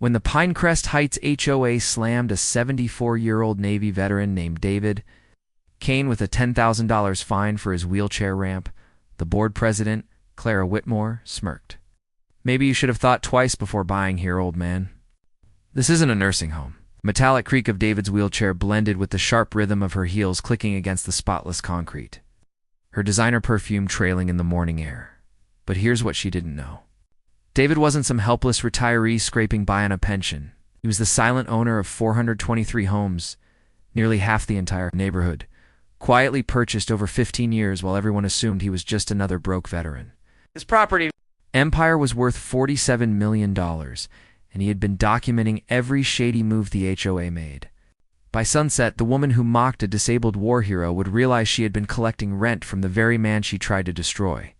When the Pinecrest Heights HOA slammed a 74-year-old Navy veteran named David Kane with a $10,000 fine for his wheelchair ramp, the board president, Clara Whitmore, smirked. "Maybe you should have thought twice before buying here, old man. This isn't a nursing home." Metallic creak of David's wheelchair blended with the sharp rhythm of her heels clicking against the spotless concrete, her designer perfume trailing in the morning air. But here's what she didn't know. David wasn't some helpless retiree scraping by on a pension. He was the silent owner of 423 homes, nearly half the entire neighborhood, quietly purchased over 15 years while everyone assumed he was just another broke veteran. His property empire was worth $47 million, and he had been documenting every shady move the HOA made. By sunset, the woman who mocked a disabled war hero would realize she had been collecting rent from the very man she tried to destroy.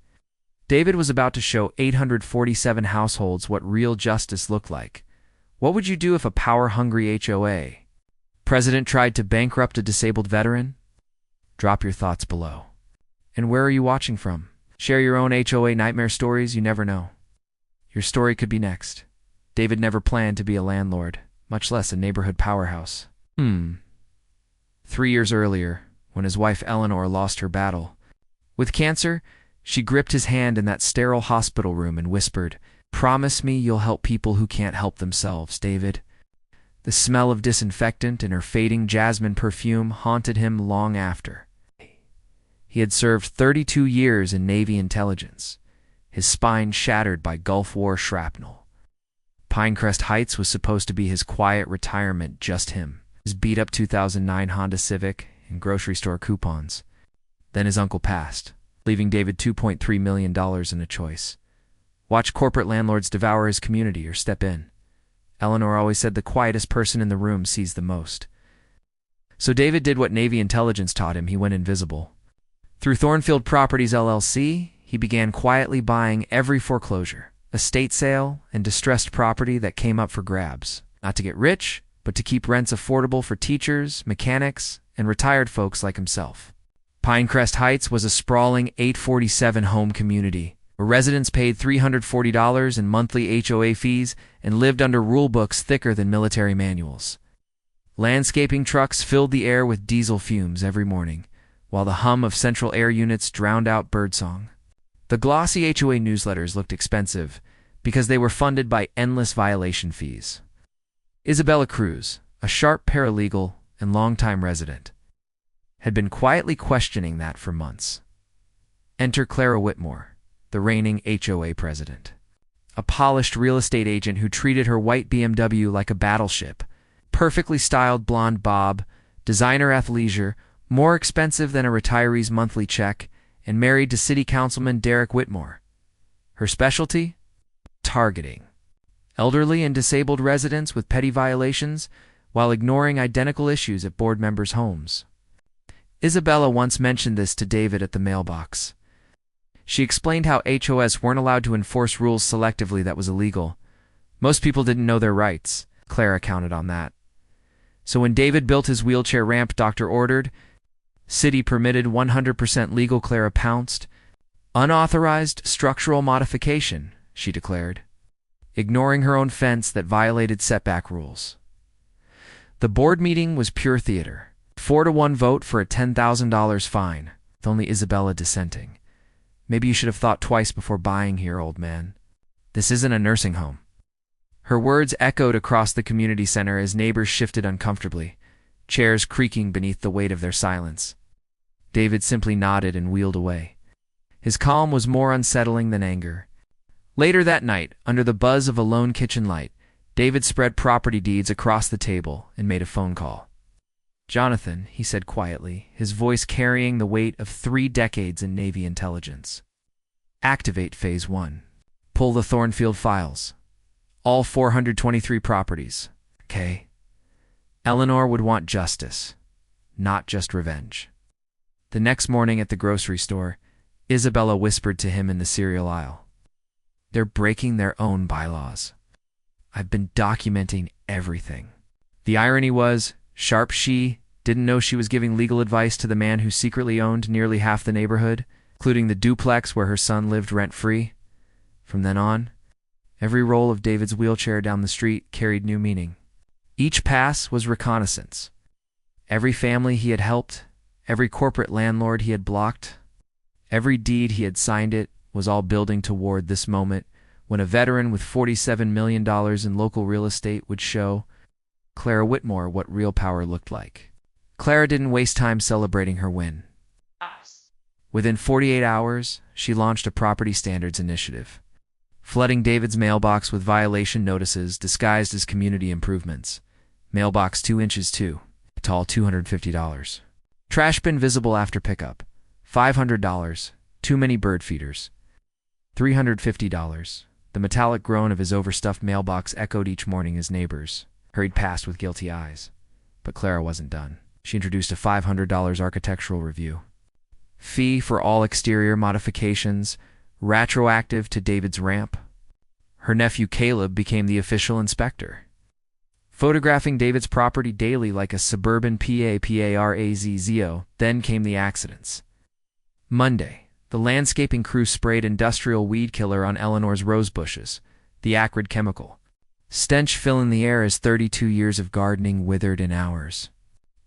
David was about to show 847 households what real justice looked like. What would you do if a power-hungry HOA president tried to bankrupt a disabled veteran? Drop your thoughts below. And where are you watching from? Share your own HOA nightmare stories. You never know. Your story could be next. David never planned to be a landlord, much less a neighborhood powerhouse. 3 years earlier, when his wife Eleanor lost her battle with cancer, she gripped his hand in that sterile hospital room and whispered, "Promise me you'll help people who can't help themselves, David." The smell of disinfectant and her fading jasmine perfume haunted him long after. He had served 32 years in Navy intelligence, his spine shattered by Gulf War shrapnel. Pinecrest Heights was supposed to be his quiet retirement, just him, his beat-up 2009 Honda Civic, and grocery store coupons. Then his uncle passed, leaving David $2.3 million in a choice. Watch corporate landlords devour his community or step in. Eleanor always said the quietest person in the room sees the most. So David did what Navy intelligence taught him. He went invisible. Through Thornfield Properties LLC, he began quietly buying every foreclosure, estate sale, and distressed property that came up for grabs. Not to get rich, but to keep rents affordable for teachers, mechanics, and retired folks like himself. Pinecrest Heights was a sprawling 847-home community, where residents paid $340 in monthly HOA fees and lived under rulebooks thicker than military manuals. Landscaping trucks filled the air with diesel fumes every morning, while the hum of central air units drowned out birdsong. The glossy HOA newsletters looked expensive because they were funded by endless violation fees. Isabella Cruz, a sharp paralegal and longtime resident, had been quietly questioning that for months. Enter Clara Whitmore, the reigning HOA president, a polished real estate agent who treated her white BMW like a battleship, perfectly styled blonde bob, designer athleisure, more expensive than a retiree's monthly check, and married to City Councilman Derek Whitmore. Her specialty? Targeting elderly and disabled residents with petty violations while ignoring identical issues at board members' homes. Isabella once mentioned this to David at the mailbox. She explained how HOS weren't allowed to enforce rules selectively. That was illegal. Most people didn't know their rights. Clara counted on that. So when David built his wheelchair ramp, doctor ordered, city permitted, 100% legal, Clara pounced. Unauthorized structural modification, she declared, ignoring her own fence that violated setback rules. The board meeting was pure theater. 4-1 vote for a $10,000 fine, with only Isabella dissenting. "Maybe you should have thought twice before buying here, old man. This isn't a nursing home." Her words echoed across the community center as neighbors shifted uncomfortably, chairs creaking beneath the weight of their silence. David simply nodded and wheeled away. His calm was more unsettling than anger. Later that night, under the buzz of a lone kitchen light, David spread property deeds across the table and made a phone call. "Jonathan," he said quietly, his voice carrying the weight of 3 decades in Navy intelligence. "Activate Phase 1. Pull the Thornfield files. All 423 properties. Okay?" Eleanor would want justice, not just revenge. The next morning at the grocery store, Isabella whispered to him in the cereal aisle, "They're breaking their own bylaws. I've been documenting everything." The irony was, sharp she didn't know she was giving legal advice to the man who secretly owned nearly half the neighborhood, including the duplex where her son lived rent-free. From then on, Every roll of David's wheelchair down the street carried new meaning. Each pass was reconnaissance. Every family he had helped, every corporate landlord he had blocked, every deed he had signed, it was all building toward this moment when a veteran with $47 million in local real estate would show Clara Whitmore what real power looked like. Clara didn't waste time celebrating her win. Within 48 hours, she launched a property standards initiative, flooding David's mailbox with violation notices disguised as community improvements. Mailbox 2 inches 2, tall, $250. Trash bin visible after pickup, $500. Too many bird feeders, $350. The metallic groan of his overstuffed mailbox echoed each morning as neighbors hurried past with guilty eyes. But Clara wasn't done. She introduced a $500 architectural review fee for all exterior modifications, retroactive to David's ramp. Her nephew Caleb became the official inspector, photographing David's property daily like a suburban PAPARAZZO. Then came the accidents. Monday, the landscaping crew sprayed industrial weed killer on Eleanor's rose bushes, the acrid chemical stench filling the air as 32 years of gardening withered in hours.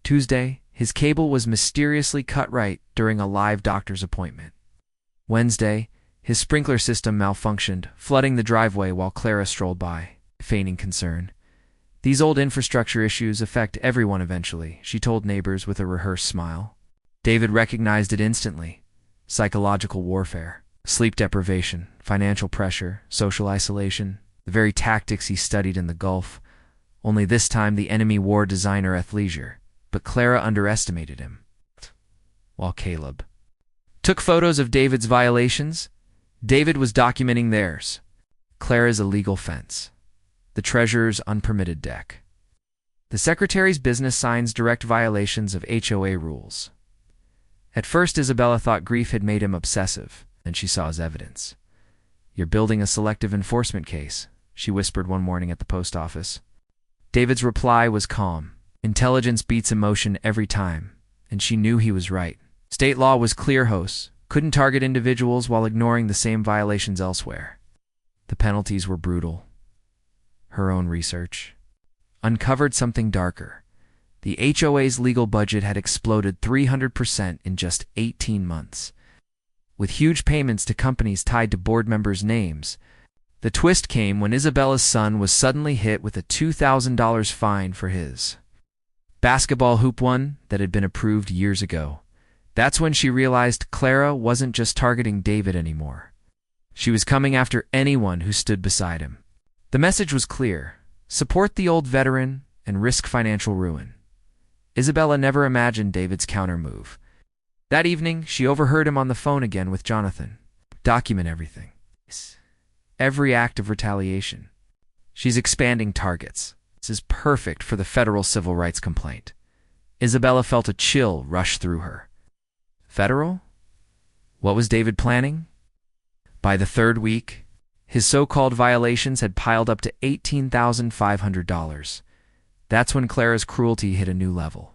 Tuesday, his cable was mysteriously cut right during a live doctor's appointment. Wednesday, his sprinkler system malfunctioned, flooding the driveway while Clara strolled by, feigning concern. These old infrastructure issues affect everyone eventually, she told neighbors with a rehearsed smile. David recognized it instantly. Psychological warfare, sleep deprivation, financial pressure, social isolation, the very tactics he studied in the Gulf. Only this time the enemy wore designer athleisure, but Clara underestimated him. While Caleb took photos of David's violations, David was documenting theirs. Clara's illegal fence, the treasurer's unpermitted deck, the secretary's business signs direct violations of HOA rules. At first, Isabella thought grief had made him obsessive, then she saw his evidence. "You're building a selective enforcement case," she whispered one morning at the post office. David's reply was calm. Intelligence beats emotion every time, and she knew he was right. State law was clear, hosts couldn't target individuals while ignoring the same violations elsewhere. The penalties were brutal. Her own research uncovered something darker. The HOA's legal budget had exploded 300% in just 18 months. With huge payments to companies tied to board members' names, the twist came when Isabella's son was suddenly hit with a $2,000 fine for his basketball hoop, one that had been approved years ago. That's when she realized Clara wasn't just targeting David anymore. She was coming after anyone who stood beside him. The message was clear: support the old veteran and risk financial ruin. Isabella never imagined David's counter-move. That evening, she overheard him on the phone again with Jonathan. "Document everything. Every act of retaliation. She's expanding targets. This is perfect for the federal civil rights complaint." Isabella felt a chill rush through her. Federal? What was David planning? By the third week, his so-called violations had piled up to $18,500. That's when Clara's cruelty hit a new level.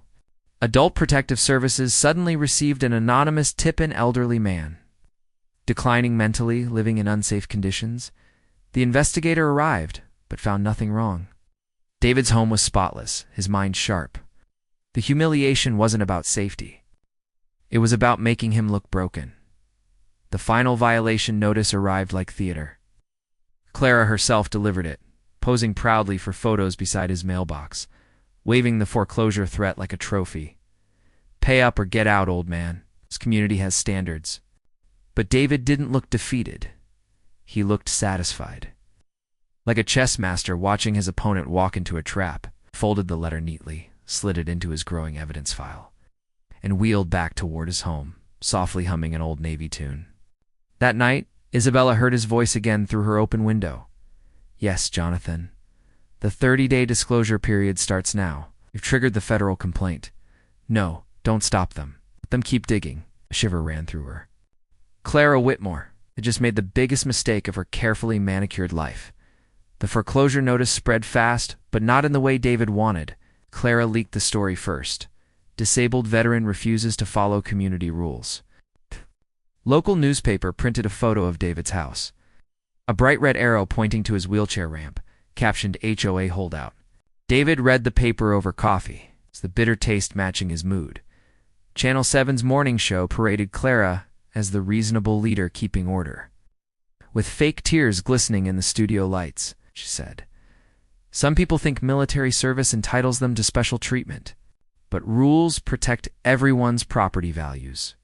Adult Protective Services suddenly received an anonymous tip: an elderly man, declining mentally, living in unsafe conditions. The investigator arrived, but found nothing wrong. David's home was spotless, his mind sharp. The humiliation wasn't about safety. It was about making him look broken. The final violation notice arrived like theater. Clara herself delivered it, posing proudly for photos beside his mailbox, waving the foreclosure threat like a trophy. "Pay up or get out, old man. This community has standards." But David didn't look defeated. He looked satisfied. Like a chess master watching his opponent walk into a trap, folded the letter neatly, slid it into his growing evidence file, and wheeled back toward his home, softly humming an old Navy tune. That night, Isabella heard his voice again through her open window. "Yes, Jonathan. The 30-day disclosure period starts now. You've triggered the federal complaint. No, don't stop them. Let them keep digging." A shiver ran through her. Clara Whitmore had just made the biggest mistake of her carefully manicured life. The foreclosure notice spread fast, but not in the way David wanted. Clara leaked the story first. Disabled veteran refuses to follow community rules. Local newspaper printed a photo of David's house. A bright red arrow pointing to his wheelchair ramp, captioned HOA holdout. David read the paper over coffee, the bitter taste matching his mood. Channel 7's morning show paraded Clara as the reasonable leader keeping order. With fake tears glistening in the studio lights, she said, "Some people think military service entitles them to special treatment, but rules protect everyone's property values."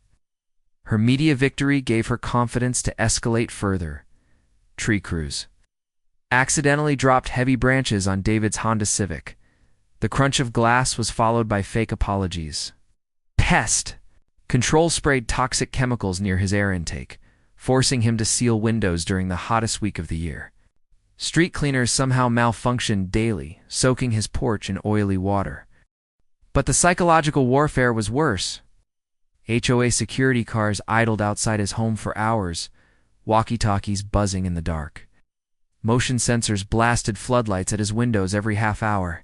Her media victory gave her confidence to escalate further. Tree crews accidentally dropped heavy branches on David's Honda Civic. The crunch of glass was followed by fake apologies. Pest control sprayed toxic chemicals near his air intake, forcing him to seal windows during the hottest week of the year. Street cleaners somehow malfunctioned daily, soaking his porch in oily water. But the psychological warfare was worse. HOA security cars idled outside his home for hours, walkie-talkies buzzing in the dark. Motion sensors blasted floodlights at his windows every half hour.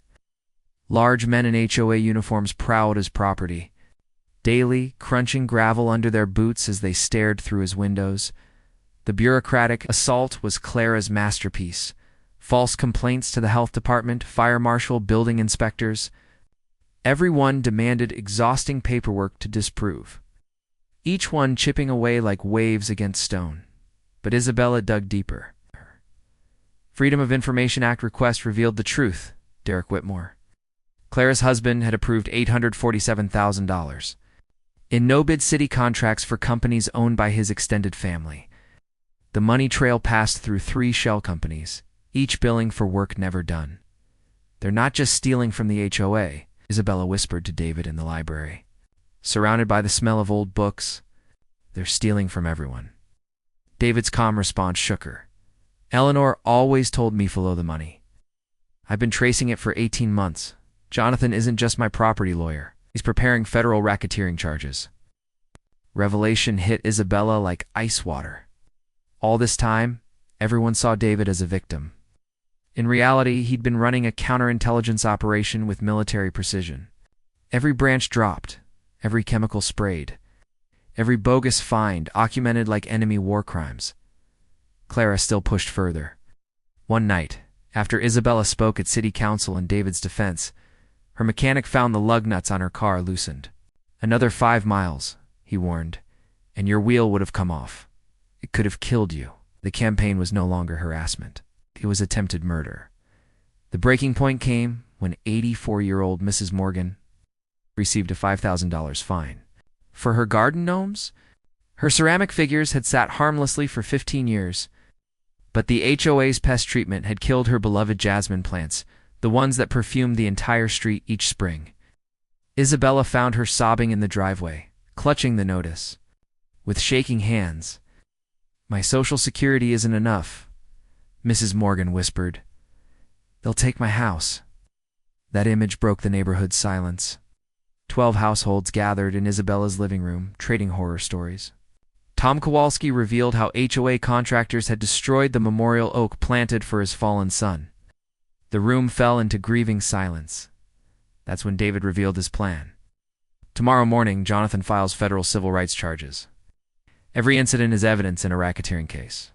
Large men in HOA uniforms prowled his property, daily crunching gravel under their boots as they stared through his windows. The bureaucratic assault was Clara's masterpiece. False complaints to the health department, fire marshal, building inspectors. Everyone demanded exhausting paperwork to disprove, each one chipping away like waves against stone. But Isabella dug deeper. Freedom of Information Act request revealed the truth, Derek Whitmore. Clara's husband had approved $847,000 in no-bid city contracts for companies owned by his extended family. The money trail passed through 3 shell companies, each billing for work never done. "They're not just stealing from the HOA," Isabella whispered to David in the library. Surrounded by the smell of old books, "They're stealing from everyone." David's calm response shook her. "Eleanor always told me follow the money. I've been tracing it for 18 months. Jonathan isn't just my property lawyer. He's preparing federal racketeering charges." Revelation hit Isabella like ice water. All this time, everyone saw David as a victim. In reality, he'd been running a counterintelligence operation with military precision. Every branch dropped, every chemical sprayed, every bogus find documented like enemy war crimes. Clara still pushed further. One night, after Isabella spoke at city council in David's defense, her mechanic found the lug nuts on her car loosened. "Another 5 miles, he warned, "and your wheel would have come off. It could have killed you." The campaign was no longer harassment. It was attempted murder. The breaking point came when 84-year-old Mrs. Morgan received a $5,000 fine. For her garden gnomes? Her ceramic figures had sat harmlessly for 15 years, but the HOA's pest treatment had killed her beloved jasmine plants, the ones that perfumed the entire street each spring. Isabella found her sobbing in the driveway, clutching the notice. With shaking hands, "My Social Security isn't enough," Mrs. Morgan whispered. "They'll take my house." That image broke the neighborhood's silence. 12 households gathered in Isabella's living room, trading horror stories. Tom Kowalski revealed how HOA contractors had destroyed the memorial oak planted for his fallen son. The room fell into grieving silence. That's when David revealed his plan. Tomorrow morning, Jonathan files federal civil rights charges. Every incident is evidence in a racketeering case.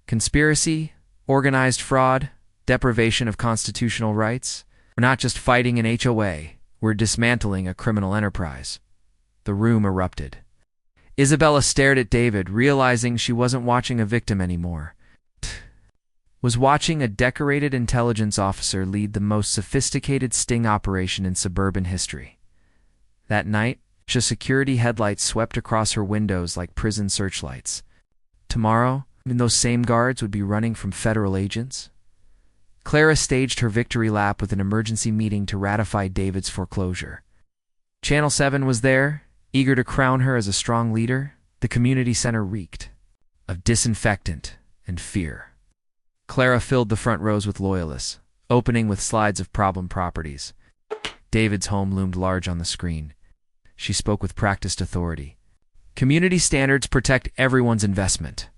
Conspiracy, organized fraud, deprivation of constitutional rights. We're not just fighting an HOA, we're dismantling a criminal enterprise. The room erupted. Isabella stared at David, realizing she wasn't watching a victim anymore. Was watching a decorated intelligence officer lead the most sophisticated sting operation in suburban history. That night, security headlights swept across her windows like prison searchlights. Tomorrow, even those same guards would be running from federal agents. Clara staged her victory lap with an emergency meeting to ratify David's foreclosure. Channel 7 was there, eager to crown her as a strong leader. The community center reeked of disinfectant and fear. Clara filled the front rows with loyalists, opening with slides of problem properties. David's home loomed large on the screen. She spoke with practiced authority. Community standards protect everyone's investment.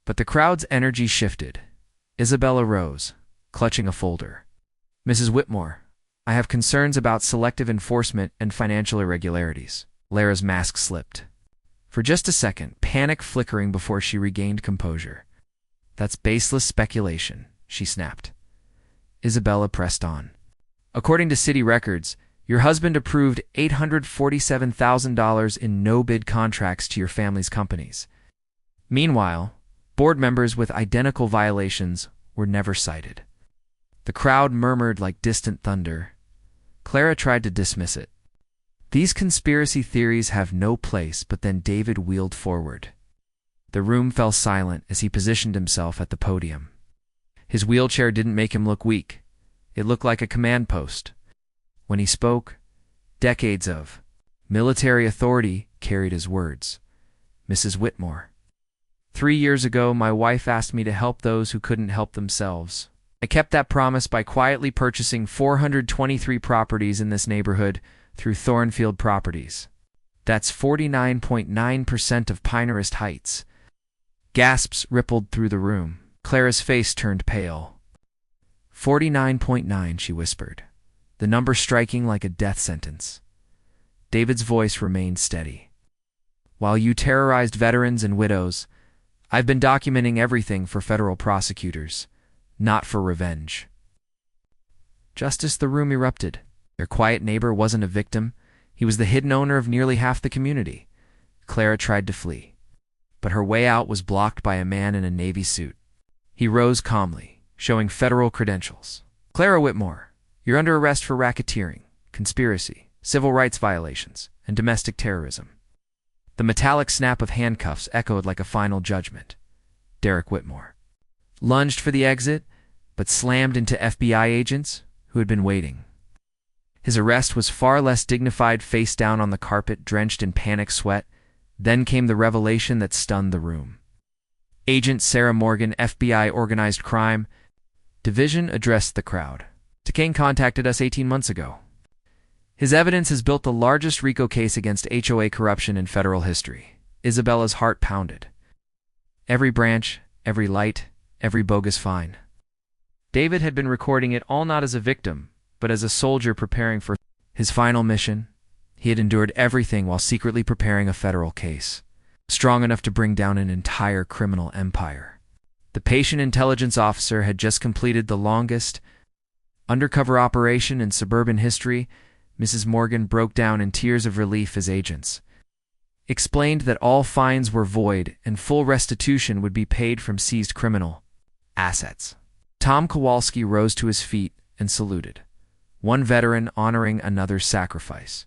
But the crowd's energy shifted. Isabella rose, clutching a folder. "Mrs. Whitmore, I have concerns about selective enforcement and financial irregularities." Lara's mask slipped. For just a second, panic flickering before she regained composure. That's baseless speculation, she snapped. Isabella pressed on. According to city records, your husband approved $847,000 in no-bid contracts to your family's companies. Meanwhile, board members with identical violations were never cited. The crowd murmured like distant thunder. Clara tried to dismiss it. These conspiracy theories have no place, but then David wheeled forward. The room fell silent as he positioned himself at the podium. His wheelchair didn't make him look weak. It looked like a command post. When he spoke, decades of military authority carried his words. Mrs. Whitmore. 3 years ago, my wife asked me to help those who couldn't help themselves. I kept that promise by quietly purchasing 423 properties in this neighborhood through Thornfield Properties. That's 49.9% of Pinehurst Heights. Gasps rippled through the room. Clara's face turned pale. 49.9, she whispered, the number striking like a death sentence. David's voice remained steady. While you terrorized veterans and widows, I've been documenting everything for federal prosecutors, not for revenge. Just as the room erupted, their quiet neighbor wasn't a victim. He was the hidden owner of nearly half the community. Clara tried to flee, but her way out was blocked by a man in a Navy suit. He rose calmly, showing federal credentials. Clara Whitmore, you're under arrest for racketeering, conspiracy, civil rights violations, and domestic terrorism. The metallic snap of handcuffs echoed like a final judgment. Derek Whitmore lunged for the exit, but slammed into FBI agents who had been waiting. His arrest was far less dignified, face down on the carpet, drenched in panic sweat. Then came the revelation that stunned the room. Agent Sarah Morgan, FBI Organized Crime Division, addressed the crowd. Takane contacted us 18 months ago. His evidence has built the largest RICO case against HOA corruption in federal history. Isabella's heart pounded. Every branch, every light, every bogus fine. David had been recording it all not as a victim, but as a soldier preparing for his final mission. He had endured everything while secretly preparing a federal case, strong enough to bring down an entire criminal empire. The patient intelligence officer had just completed the longest undercover operation in suburban history. Mrs. Morgan broke down in tears of relief as agents explained that all fines were void and full restitution would be paid from seized criminal assets. Tom Kowalski rose to his feet and saluted, one veteran honoring another's sacrifice,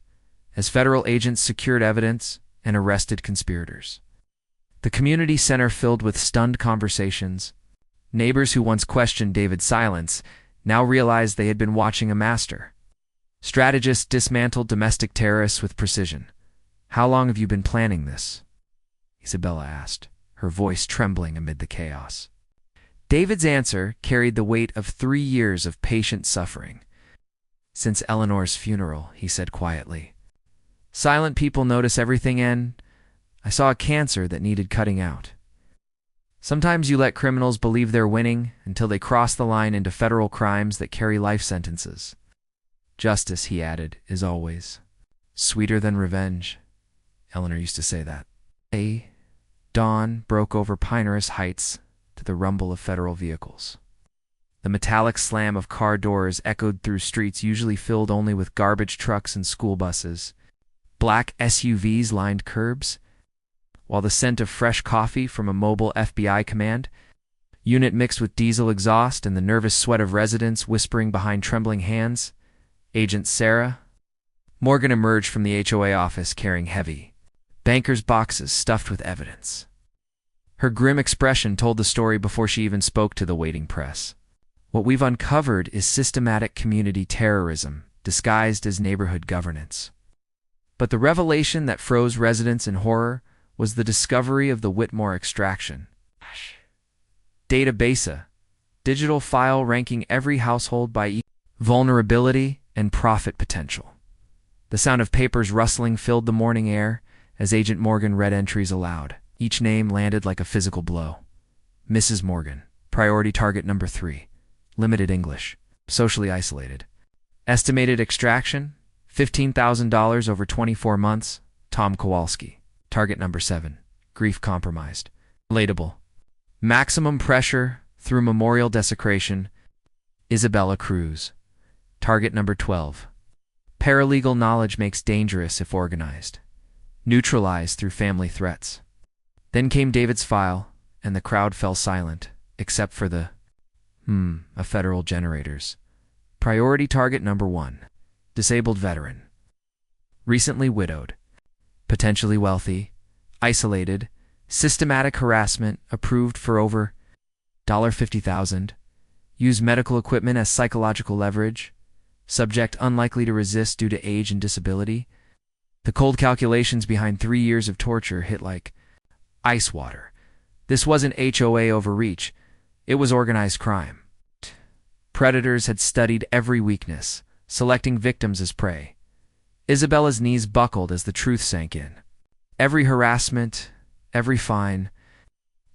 as federal agents secured evidence and arrested conspirators. The community center filled with stunned conversations. Neighbors who once questioned David's silence now realized they had been watching a master. Strategists dismantled domestic terrorists with precision. How long have you been planning this? Isabella asked, her voice trembling amid the chaos. David's answer carried the weight of 3 years of patient suffering. Since Eleanor's funeral, he said quietly. Silent people notice everything, and I saw a cancer that needed cutting out. Sometimes you let criminals believe they're winning until they cross the line into federal crimes that carry life sentences. Justice, he added, is always sweeter than revenge. Eleanor used to say that. Dawn broke over Pinehurst Heights to the rumble of federal vehicles. The metallic slam of car doors echoed through streets usually filled only with garbage trucks and school buses. Black SUVs lined curbs, while the scent of fresh coffee from a mobile FBI command unit mixed with diesel exhaust and the nervous sweat of residents whispering behind trembling hands. Agent Sarah Morgan emerged from the HOA office carrying heavy banker's boxes stuffed with evidence. Her grim expression told the story before she even spoke to the waiting press. What we've uncovered is systematic community terrorism disguised as neighborhood governance. But the revelation that froze residents in horror was the discovery of the Whitmore extraction. Database, digital file ranking every household by vulnerability and profit potential. The sound of papers rustling filled the morning air as Agent Morgan read entries aloud. Each name landed like a physical blow. Mrs. Morgan, priority target number 3, limited English, socially isolated. Estimated extraction, $15,000 over 24 months, Tom Kowalski. Target number 7, grief compromised. Relatable. Maximum pressure through memorial desecration. Isabella Cruz. Target number 12. Paralegal knowledge makes dangerous if organized. Neutralized through family threats. Then came David's file, and the crowd fell silent, except for the of federal generators. Priority target number 1. Disabled veteran. Recently widowed. Potentially wealthy. Isolated. Systematic harassment approved for over $50,000. Use medical equipment as psychological leverage. Subject unlikely to resist due to age and disability. The cold calculations behind 3 years of torture hit like ice water. This wasn't HOA overreach. It was organized crime. Predators had studied every weakness, selecting victims as prey. Isabella's knees buckled as the truth sank in. Every harassment, every fine,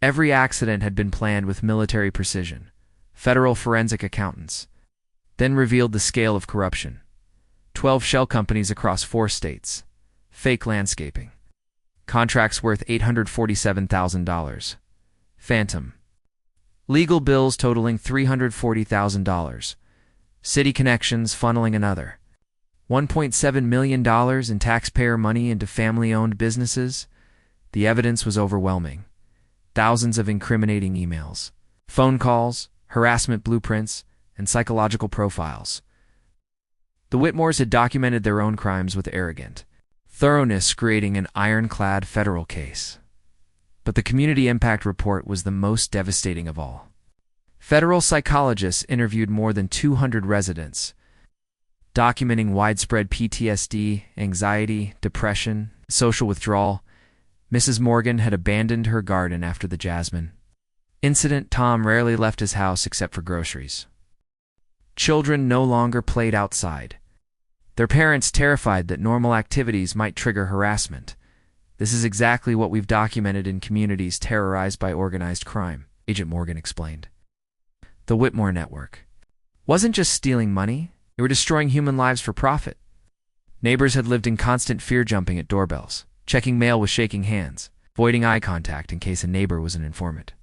every accident had been planned with military precision. Federal forensic accountants then revealed the scale of corruption. 12 shell companies across 4 states. Fake landscaping. Contracts worth $847,000. Phantom. Legal bills totaling $340,000. City connections funneling another. $1.7 million in taxpayer money into family-owned businesses. The evidence was overwhelming. Thousands of incriminating emails, phone calls, harassment blueprints, and psychological profiles. The Whitmores had documented their own crimes with arrogant thoroughness, creating an ironclad federal case. But the community impact report was the most devastating of all. Federal psychologists interviewed more than 200 residents, documenting widespread PTSD, anxiety, depression, social withdrawal. Mrs. Morgan had abandoned her garden after the Jasmine incident. Tom rarely left his house except for groceries. Children no longer played outside. Their parents terrified that normal activities might trigger harassment. This is exactly what we've documented in communities terrorized by organized crime, Agent Morgan explained. The Whitmore Network wasn't just stealing money, they were destroying human lives for profit. Neighbors had lived in constant fear-jumping at doorbells, checking mail with shaking hands, avoiding eye contact in case a neighbor was an informant.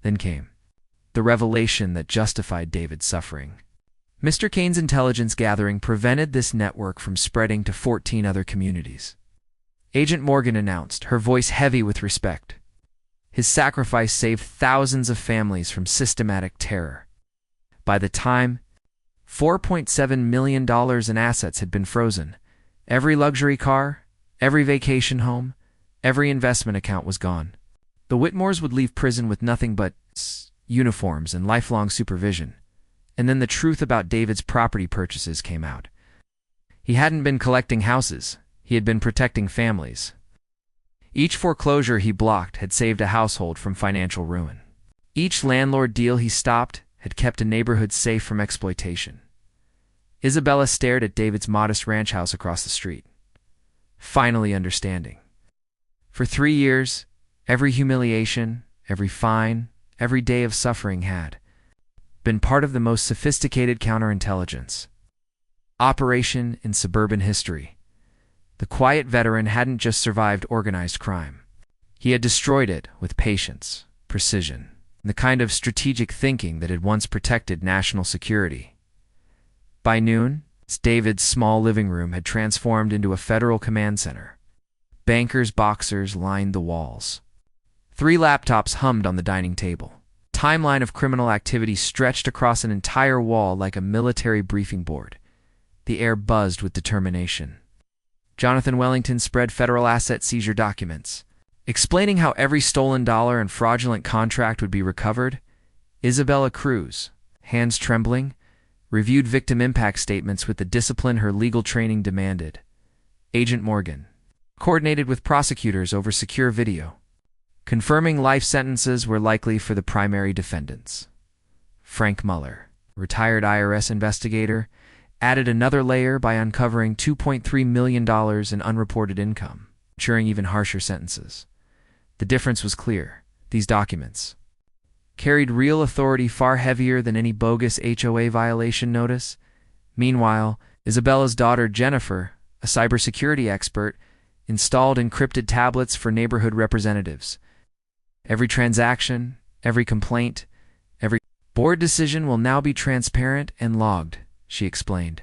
Then came the revelation that justified David's suffering. Mr. Kane's intelligence gathering prevented this network from spreading to 14 other communities. Agent Morgan announced, her voice heavy with respect. His sacrifice saved thousands of families from systematic terror. By the time $4.7 million in assets had been frozen, every luxury car, every vacation home, every investment account was gone. The Whitmores would leave prison with nothing but uniforms and lifelong supervision. And then the truth about David's property purchases came out. He hadn't been collecting houses, he had been protecting families. Each foreclosure he blocked had saved a household from financial ruin. Each landlord deal he stopped had kept a neighborhood safe from exploitation. Isabella stared at David's modest ranch house across the street, finally understanding. For 3 years, every humiliation, every fine, every day of suffering had been part of the most sophisticated counterintelligence operation in suburban history. The quiet veteran hadn't just survived organized crime. He had destroyed it with patience, precision, and the kind of strategic thinking that had once protected national security. By noon, David's small living room had transformed into a federal command center. Bankers' boxers lined the walls. 3 laptops hummed on the dining table. Timeline of criminal activity stretched across an entire wall like a military briefing board. The air buzzed with determination. Jonathan Wellington spread federal asset seizure documents, explaining how every stolen dollar and fraudulent contract would be recovered. Isabella Cruz, hands trembling, reviewed victim impact statements with the discipline her legal training demanded. Agent Morgan coordinated with prosecutors over secure video, confirming life sentences were likely for the primary defendants. Frank Mueller, retired IRS investigator, added another layer by uncovering $2.3 million in unreported income, ensuring even harsher sentences. The difference was clear. These documents carried real authority far heavier than any bogus HOA violation notice. Meanwhile, Isabella's daughter Jennifer, a cybersecurity expert, installed encrypted tablets for neighborhood representatives. Every transaction, Every complaint, every board decision will now be transparent and logged, she explained.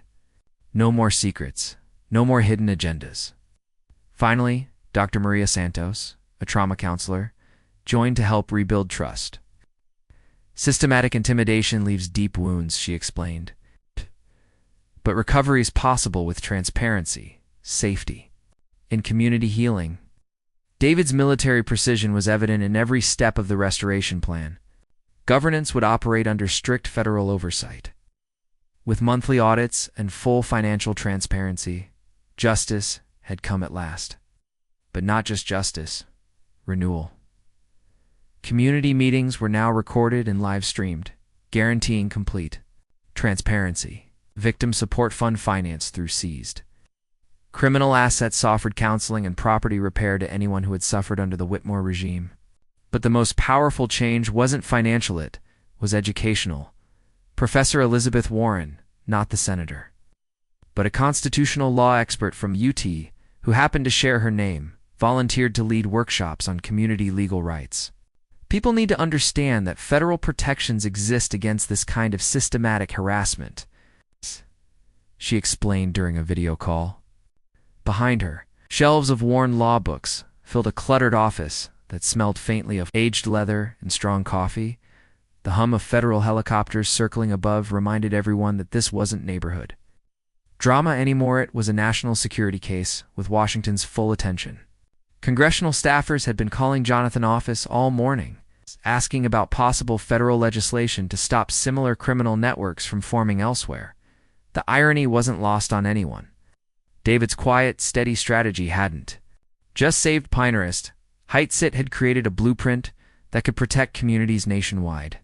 No more secrets, no more hidden agendas. Finally, Dr. Maria Santos, a trauma counselor, joined to help rebuild trust. Systematic intimidation leaves deep wounds, she explained. But recovery is possible with transparency, safety, and community healing. David's military precision was evident in every step of the restoration plan. Governance would operate under strict federal oversight. With monthly audits and full financial transparency, justice had come at last. But not just justice, renewal. Community meetings were now recorded and live-streamed, guaranteeing complete transparency. Victim Support Fund finance through seized. Criminal assets offered counseling and property repair to anyone who had suffered under the Whitmore regime. But the most powerful change wasn't financial, it was educational. Professor Elizabeth Warren, not the senator, but a constitutional law expert from UT who happened to share her name, volunteered to lead workshops on community legal rights. People need to understand that federal protections exist against this kind of systematic harassment, she explained during a video call. Behind her, shelves of worn law books filled a cluttered office that smelled faintly of aged leather and strong coffee. The hum of federal helicopters circling above reminded everyone that this wasn't neighborhood drama anymore. It was a national security case with Washington's full attention. Congressional staffers had been calling Jonathan's office all morning, asking about possible federal legislation to stop similar criminal networks from forming elsewhere. The irony wasn't lost on anyone. David's quiet, steady strategy hadn't just saved Pinehurst. Heightsit had created a blueprint that could protect communities nationwide.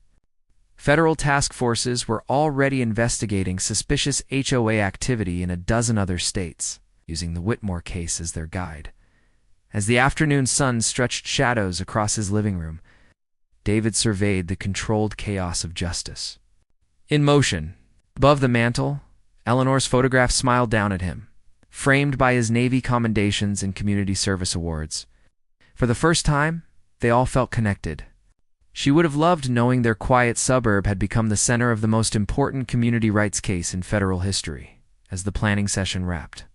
Federal task forces were already investigating suspicious HOA activity in a dozen other states, using the Whitmore case as their guide. As the afternoon sun stretched shadows across his living room, David surveyed the controlled chaos of justice. In motion, above the mantel, Eleanor's photograph smiled down at him, framed by his Navy commendations and community service awards. For the first time, they all felt connected. She would have loved knowing their quiet suburb had become the center of the most important community rights case in federal history. As the planning session wrapped,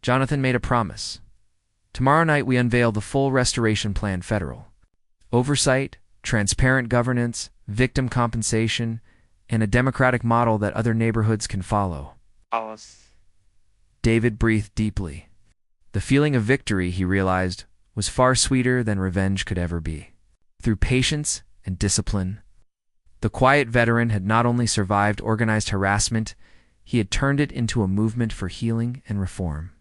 Jonathan made a promise. Tomorrow night we unveil the full restoration plan: federal oversight, transparent governance, victim compensation, and a democratic model that other neighborhoods can follow. David breathed deeply. The feeling of victory, he realized, was far sweeter than revenge could ever be. Through patience and discipline, the quiet veteran had not only survived organized harassment, he had turned it into a movement for healing and reform.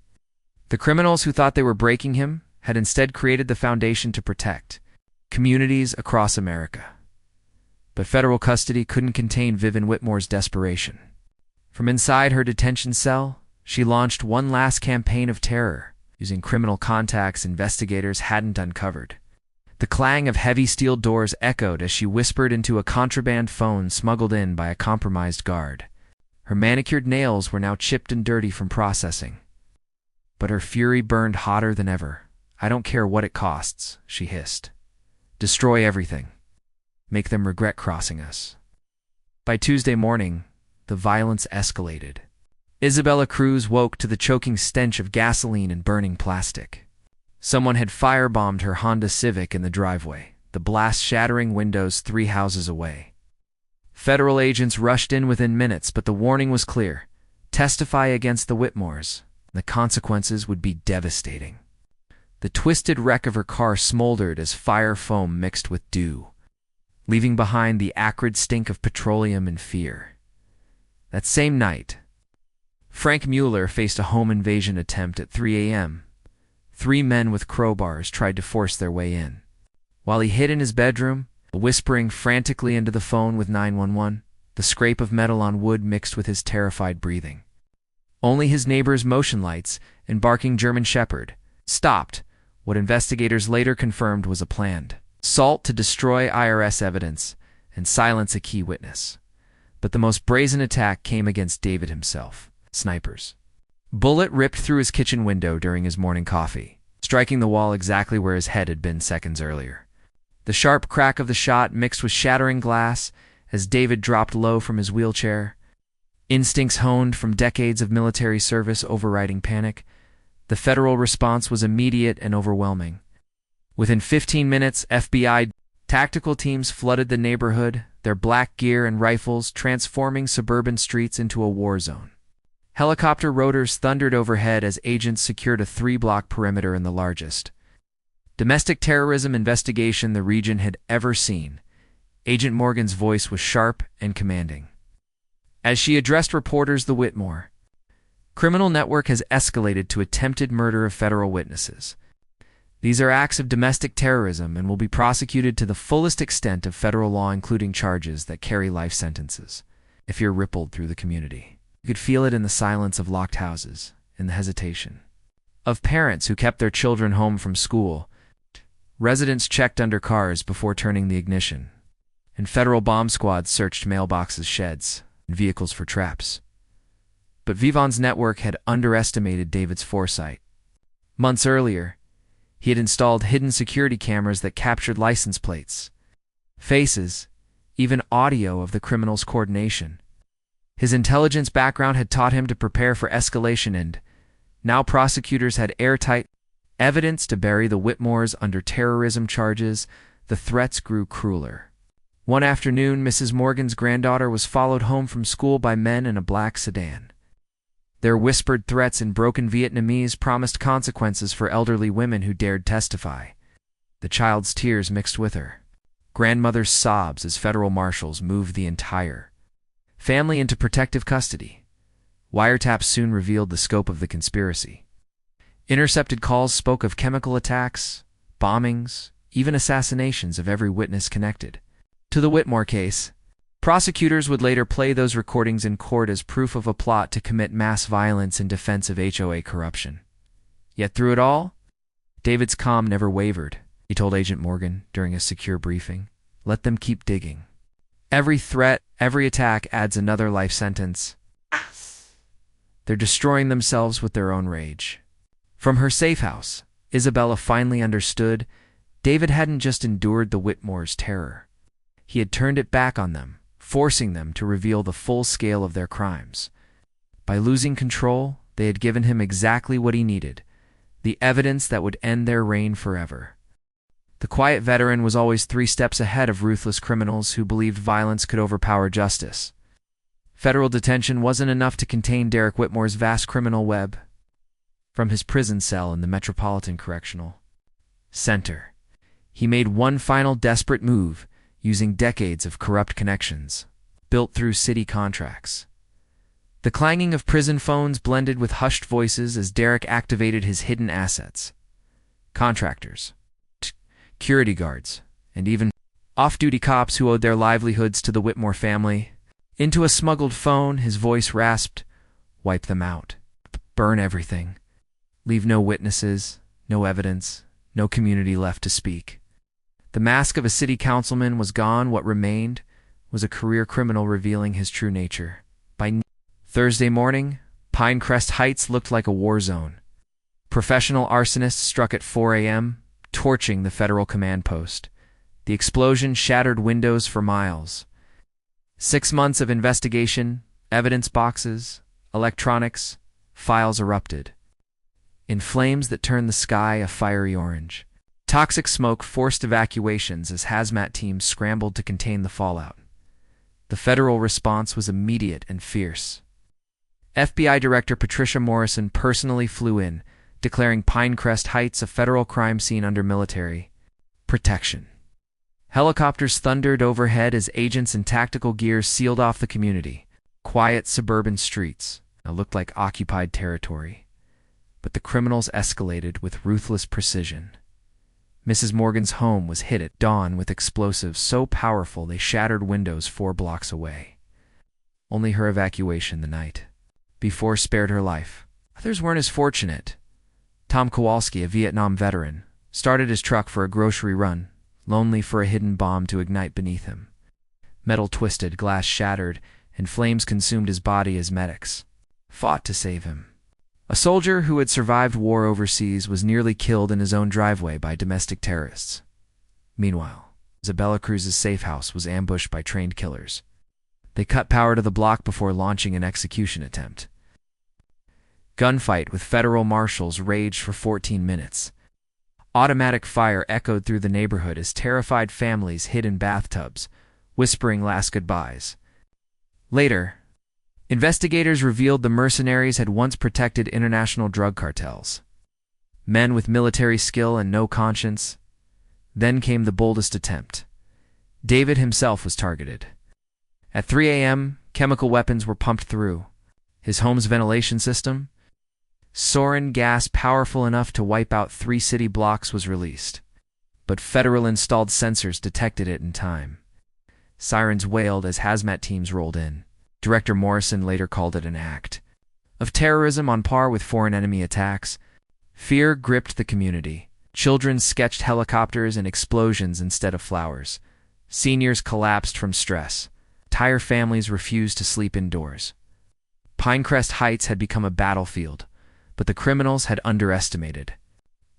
The criminals who thought they were breaking him had instead created the foundation to protect communities across America. But federal custody couldn't contain Vivian Whitmore's desperation. From inside her detention cell, she launched one last campaign of terror, using criminal contacts investigators hadn't uncovered. The clang of heavy steel doors echoed as she whispered into a contraband phone smuggled in by a compromised guard. Her manicured nails were now chipped and dirty from processing. But her fury burned hotter than ever. "I don't care what it costs," she hissed. "Destroy everything. Make them regret crossing us." By Tuesday morning, the violence escalated. Isabella Cruz woke to the choking stench of gasoline and burning plastic. Someone had firebombed her Honda Civic in the driveway, the blast shattering windows 3 houses away. Federal agents rushed in within minutes, but the warning was clear: testify against the Whitmores. The consequences would be devastating. The twisted wreck of her car smoldered as fire foam mixed with dew, leaving behind the acrid stink of petroleum and fear. That same night, Frank Mueller faced a home invasion attempt at 3 a.m. 3 men with crowbars tried to force their way in. While he hid in his bedroom, whispering frantically into the phone with 911, the scrape of metal on wood mixed with his terrified breathing. Only his neighbor's motion lights and barking German Shepherd stopped what investigators later confirmed was a planned assault to destroy IRS evidence and silence a key witness. But the most brazen attack came against David himself. Snipers. Bullet ripped through his kitchen window during his morning coffee, striking the wall exactly where his head had been seconds earlier. The sharp crack of the shot mixed with shattering glass as David dropped low from his wheelchair. Instincts honed from decades of military service overriding panic, the federal response was immediate and overwhelming. Within 15 minutes, FBI tactical teams flooded the neighborhood, their black gear and rifles transforming suburban streets into a war zone. Helicopter rotors thundered overhead as agents secured a 3-block perimeter in the largest domestic terrorism investigation the region had ever seen. Agent Morgan's voice was sharp and commanding. As she addressed reporters, the Whitmore criminal network has escalated to attempted murder of federal witnesses. These are acts of domestic terrorism and will be prosecuted to the fullest extent of federal law, including charges that carry life sentences. If fear rippled through the community. You could feel it in the silence of locked houses, in the hesitation of parents who kept their children home from school. Residents checked under cars before turning the ignition, and federal bomb squads searched mailboxes, sheds, and vehicles for traps. But Vivon's network had underestimated David's foresight. Months earlier, he had installed hidden security cameras that captured license plates, faces, even audio of the criminals' coordination. His intelligence background had taught him to prepare for escalation, and now prosecutors had airtight evidence to bury the Whitmores under terrorism charges. The threats grew crueler. One afternoon, Mrs. Morgan's granddaughter was followed home from school by men in a black sedan. Their whispered threats in broken Vietnamese promised consequences for elderly women who dared testify. The child's tears mixed with her grandmother's sobs as federal marshals moved the entire family into protective custody. Wiretaps soon revealed the scope of the conspiracy. Intercepted calls spoke of chemical attacks, bombings, even assassinations of every witness connected to the Whitmore case. Prosecutors would later play those recordings in court as proof of a plot to commit mass violence in defense of HOA corruption. Yet through it all, David's calm never wavered. He told Agent Morgan during a secure briefing, "Let them keep digging. Every threat, every attack adds another life sentence. They're destroying themselves with their own rage." From her safe house, Isabella finally understood David hadn't just endured the Whitmore's terror. He had turned it back on them, forcing them to reveal the full scale of their crimes. By losing control, they had given him exactly what he needed, the evidence that would end their reign forever. The quiet veteran was always 3 steps ahead of ruthless criminals who believed violence could overpower justice. Federal detention wasn't enough to contain Derek Whitmore's vast criminal web. From his prison cell in the Metropolitan Correctional Center, he made one final desperate move, using decades of corrupt connections, built through city contracts. The clanging of prison phones blended with hushed voices as Derek activated his hidden assets. Contractors, security guards, and even off-duty cops who owed their livelihoods to the Whitmore family. Into a smuggled phone, his voice rasped, "Wipe them out. Burn everything. Leave no witnesses, no evidence, no community left to speak." The mask of a city councilman was gone. What remained was a career criminal revealing his true nature. By Thursday morning, Pinecrest Heights looked like a war zone. Professional arsonists struck at 4 a.m., torching the federal command post. The explosion shattered windows for miles. 6 months of investigation, evidence boxes, electronics, files erupted in flames that turned the sky a fiery orange. Toxic smoke forced evacuations as hazmat teams scrambled to contain the fallout. The federal response was immediate and fierce. FBI Director Patricia Morrison personally flew in, declaring Pinecrest Heights a federal crime scene under military protection. Helicopters thundered overhead as agents in tactical gear sealed off the community. Quiet suburban streets now looked like occupied territory. But the criminals escalated with ruthless precision. Mrs. Morgan's home was hit at dawn with explosives so powerful they shattered windows 4 blocks away. Only her evacuation the night before spared her life. Others weren't as fortunate. Tom Kowalski, a Vietnam veteran, started his truck for a grocery run, lonely for a hidden bomb to ignite beneath him. Metal twisted, glass shattered, and flames consumed his body as medics fought to save him. A soldier who had survived war overseas was nearly killed in his own driveway by domestic terrorists. Meanwhile, Isabella Cruz's safe house was ambushed by trained killers. They cut power to the block before launching an execution attempt. Gunfight with federal marshals raged for 14 minutes. Automatic fire echoed through the neighborhood as terrified families hid in bathtubs, whispering last goodbyes. Later, investigators revealed the mercenaries had once protected international drug cartels. Men with military skill and no conscience. Then came the boldest attempt. David himself was targeted. At 3 a.m., chemical weapons were pumped through. His home's ventilation system, sarin gas powerful enough to wipe out 3 city blocks, was released. But federal-installed sensors detected it in time. Sirens wailed as hazmat teams rolled in. Director Morrison later called it an act of terrorism on par with foreign enemy attacks. Fear gripped the community. Children sketched helicopters and explosions instead of flowers. Seniors collapsed from stress. Entire families refused to sleep indoors. Pinecrest Heights had become a battlefield, but the criminals had underestimated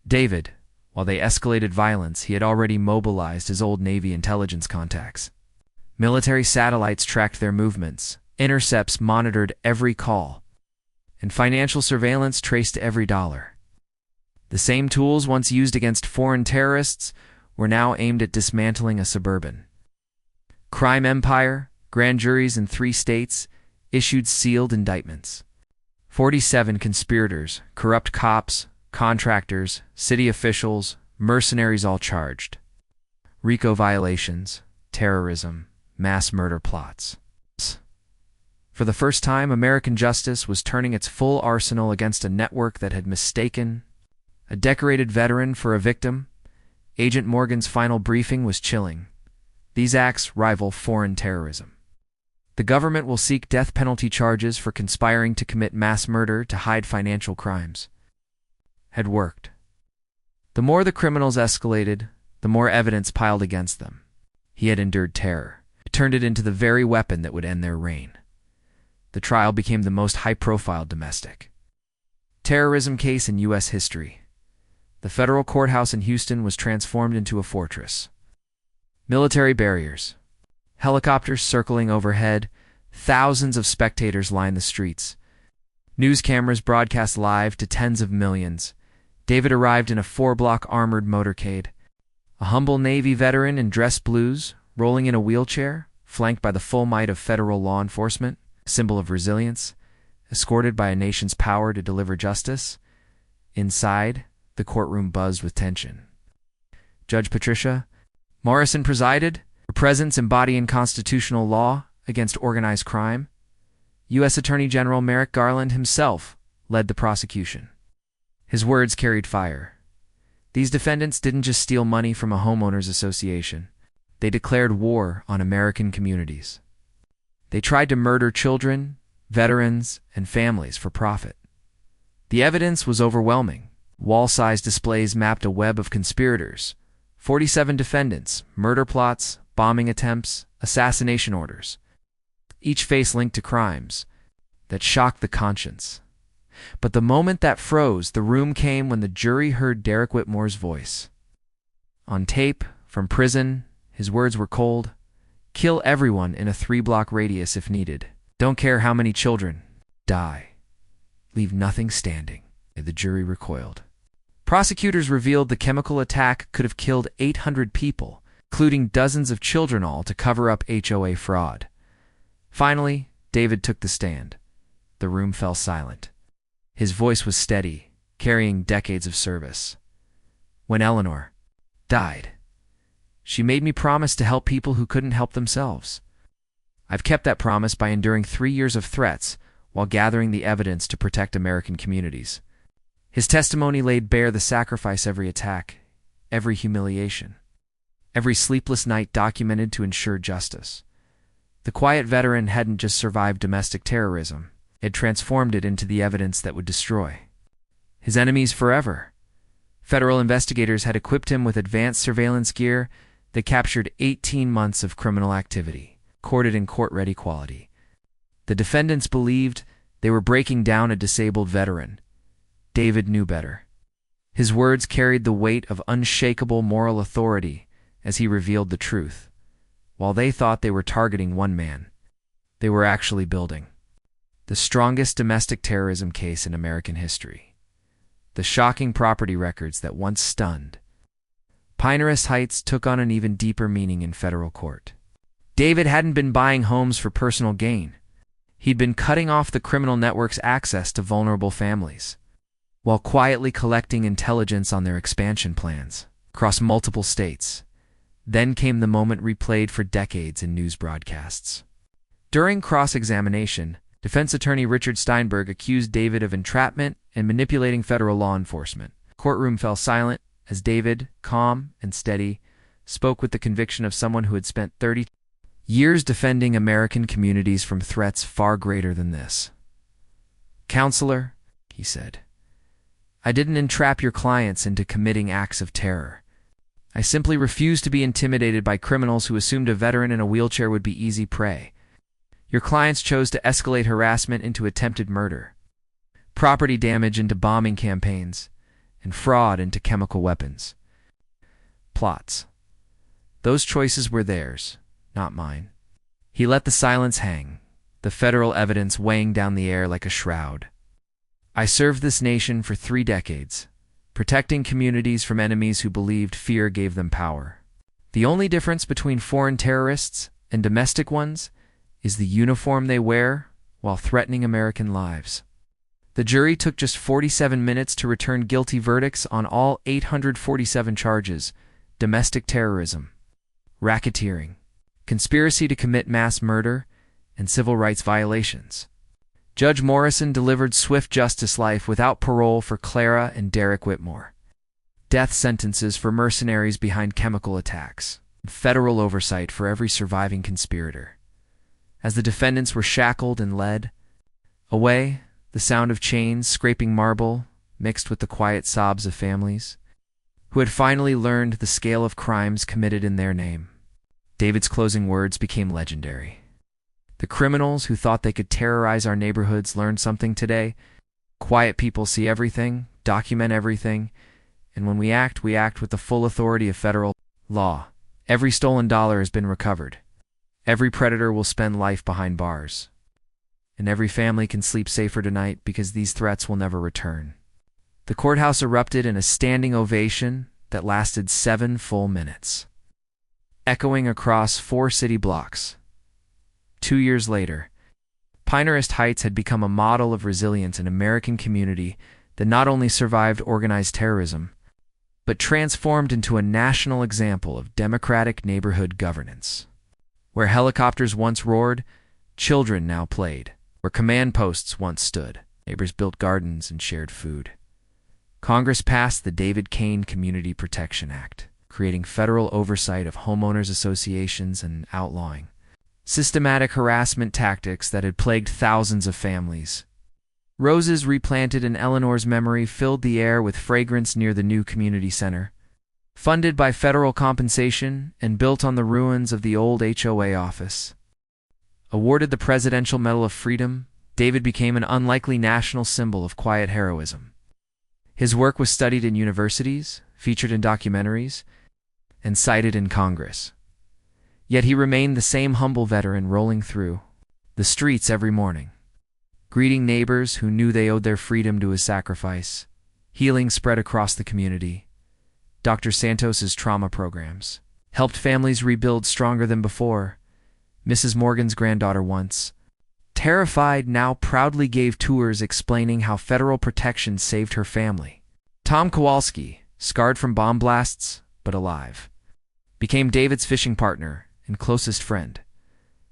David. While they escalated violence, he had already mobilized his old Navy intelligence contacts. Military satellites tracked their movements, intercepts monitored every call, and financial surveillance traced every dollar. The same tools once used against foreign terrorists were now aimed at dismantling a suburban crime empire. Grand juries in 3 states issued sealed indictments. 47 conspirators, corrupt cops, contractors, city officials, mercenaries, all charged. RICO violations, terrorism, mass murder plots. For the first time, American justice was turning its full arsenal against a network that had mistaken a decorated veteran for a victim. Agent Morgan's final briefing was chilling. These acts rival foreign terrorism. The government will seek death penalty charges for conspiring to commit mass murder to hide financial crimes. Had worked. The more the criminals escalated, the more evidence piled against them. He had endured terror. It turned it into the very weapon that would end their reign. The trial became the most high-profile domestic terrorism case in U.S. history. The federal courthouse in Houston was transformed into a fortress. Military barriers. Helicopters circling overhead, thousands of spectators lined the streets. News cameras broadcast live to tens of millions. David arrived in a 4-block armored motorcade. A humble Navy veteran in dress blues, rolling in a wheelchair, flanked by the full might of federal law enforcement, a symbol of resilience, escorted by a nation's power to deliver justice. Inside, the courtroom buzzed with tension. Judge Patricia Morrison presided, her presence embodying constitutional law against organized crime. U.S. Attorney General Merrick Garland himself led the prosecution. His words carried fire. These defendants didn't just steal money from a homeowners association. They declared war on American communities. They tried to murder children, veterans, and families for profit. The evidence was overwhelming. Wall-sized displays mapped a web of conspirators. 47 defendants, murder plots, bombing attempts, assassination orders. Each face linked to crimes that shocked the conscience. But the moment that froze the room came when the jury heard Derek Whitmore's voice. On tape, from prison, his words were cold. Kill everyone in a 3-block radius if needed. Don't care how many children. Die. Leave nothing standing. The jury recoiled. Prosecutors revealed the chemical attack could have killed 800 people, including dozens of children, all to cover up HOA fraud. Finally, David took the stand. The room fell silent. His voice was steady, carrying decades of service. When Eleanor died, she made me promise to help people who couldn't help themselves. I've kept that promise by enduring 3 years of threats while gathering the evidence to protect American communities. His testimony laid bare the sacrifice every attack, every humiliation, every sleepless night documented to ensure justice. The quiet veteran hadn't just survived domestic terrorism, it transformed it into the evidence that would destroy his enemies forever. Federal investigators had equipped him with advanced surveillance gear that captured 18 months of criminal activity, recorded in court-ready quality. The defendants believed they were breaking down a disabled veteran. David knew better. His words carried the weight of unshakable moral authority as he revealed the truth. While they thought they were targeting one man, they were actually building the strongest domestic terrorism case in American history. The shocking property records that once stunned Pinehurst Heights took on an even deeper meaning in federal court. David hadn't been buying homes for personal gain. He'd been cutting off the criminal network's access to vulnerable families, while quietly collecting intelligence on their expansion plans across multiple states. Then came the moment replayed for decades in news broadcasts. During cross-examination, defense attorney Richard Steinberg accused David of entrapment and manipulating federal law enforcement. The courtroom fell silent as David, calm and steady, spoke with the conviction of someone who had spent 30 years defending American communities from threats far greater than this. "Counselor," he said, "I didn't entrap your clients into committing acts of terror. I simply refused to be intimidated by criminals who assumed a veteran in a wheelchair would be easy prey. Your clients chose to escalate harassment into attempted murder, property damage into bombing campaigns, and fraud into chemical weapons. Plots. Those choices were theirs, not mine." He let the silence hang, the federal evidence weighing down the air like a shroud. "I served this nation for 3 decades, protecting communities from enemies who believed fear gave them power. The only difference between foreign terrorists and domestic ones is the uniform they wear while threatening American lives." The jury took just 47 minutes to return guilty verdicts on all 847 charges: domestic terrorism, racketeering, conspiracy to commit mass murder, and civil rights violations. Judge Morrison delivered swift justice life without parole for Clara and Derek Whitmore, death sentences for mercenaries behind chemical attacks, and federal oversight for every surviving conspirator. As the defendants were shackled and led away, the sound of chains scraping marble mixed with the quiet sobs of families who had finally learned the scale of crimes committed in their name. David's closing words became legendary. "The criminals who thought they could terrorize our neighborhoods learned something today. Quiet people see everything, document everything, and when we act with the full authority of federal law. Every stolen dollar has been recovered. Every predator will spend life behind bars. And every family can sleep safer tonight because these threats will never return." The courthouse erupted in a standing ovation that lasted 7 full minutes, echoing across 4 city blocks. 2 years later, Pinehurst Heights had become a model of resilience in an American community that not only survived organized terrorism, but transformed into a national example of democratic neighborhood governance. Where helicopters once roared, children now played. Where command posts once stood, neighbors built gardens and shared food. Congress passed the David Kane Community Protection Act, creating federal oversight of homeowners associations and outlawing systematic harassment tactics that had plagued thousands of families. Roses replanted in Eleanor's memory filled the air with fragrance near the new community center. Funded by federal compensation and built on the ruins of the old HOA office. Awarded the Presidential Medal of Freedom, David became an unlikely national symbol of quiet heroism. His work was studied in universities, featured in documentaries, and cited in Congress. Yet he remained the same humble veteran rolling through the streets every morning, greeting neighbors who knew they owed their freedom to his sacrifice. Healing spread across the community. Dr. Santos's trauma programs helped families rebuild stronger than before. Mrs. Morgan's granddaughter once, terrified, now proudly gave tours explaining how federal protection saved her family. Tom Kowalski, scarred from bomb blasts, but alive, became David's fishing partner and closest friend.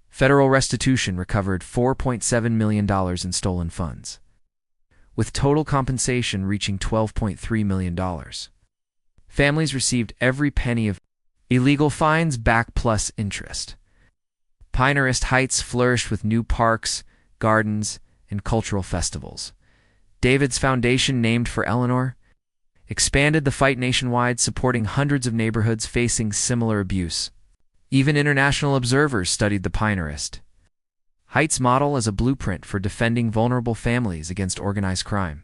Federal restitution recovered $4.7 million in stolen funds, with total compensation reaching $12.3 million. Families received every penny of illegal fines back plus interest. Pinehurst Heights flourished with new parks, gardens, and cultural festivals. David's foundation, named for Eleanor, expanded the fight nationwide, supporting hundreds of neighborhoods facing similar abuse. Even international observers studied the Pinehurst Heights model as a blueprint for defending vulnerable families against organized crime.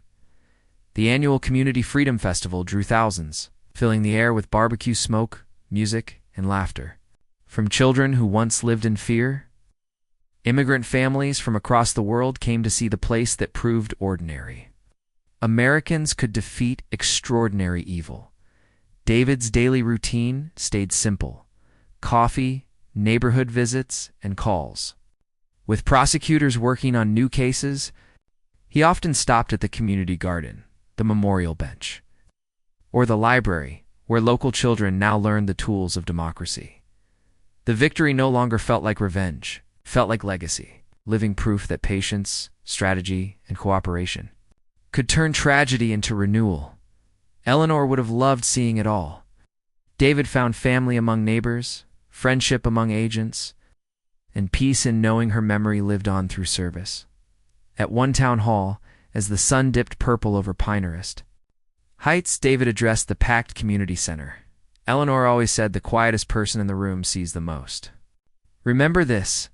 The annual Community Freedom Festival drew thousands, filling the air with barbecue smoke, music, and laughter. From children who once lived in fear, immigrant families from across the world came to see the place that proved ordinary. Americans could defeat extraordinary evil. David's daily routine stayed simple: coffee, neighborhood visits, and calls. With prosecutors working on new cases, he often stopped at the community garden, the memorial bench, or the library, where local children now learned the tools of democracy. The victory no longer felt like revenge, felt like legacy, living proof that patience, strategy, and cooperation could turn tragedy into renewal. Eleanor would have loved seeing it all. David found family among neighbors, friendship among agents, and peace in knowing her memory lived on through service. At one town hall, as the sun dipped purple over Pinehurst Heights, David addressed the packed community center. Eleanor always said the quietest person in the room sees the most. Remember this: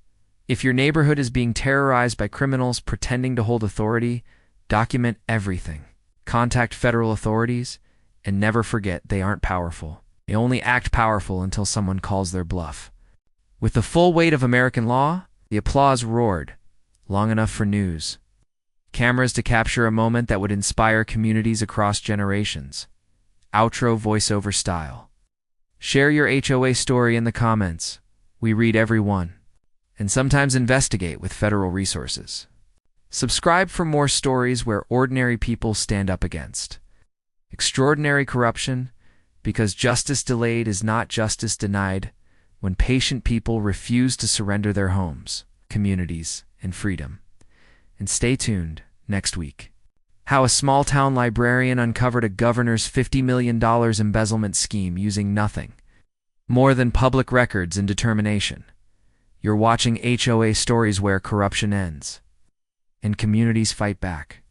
if your neighborhood is being terrorized by criminals pretending to hold authority, document everything. Contact federal authorities, and never forget they aren't powerful. They only act powerful until someone calls their bluff. With the full weight of American law, the applause roared, long enough for news. Cameras to capture a moment that would inspire communities across generations. Outro voiceover style. Share your HOA story in the comments. We read every one, and sometimes investigate with federal resources. Subscribe for more stories where ordinary people stand up against extraordinary corruption, because justice delayed is not justice denied when patient people refuse to surrender their homes, communities, and freedom. And stay tuned next week. How a small-town librarian uncovered a governor's $50 million embezzlement scheme using nothing more than public records and determination. You're watching HOA Stories, where corruption ends and communities fight back.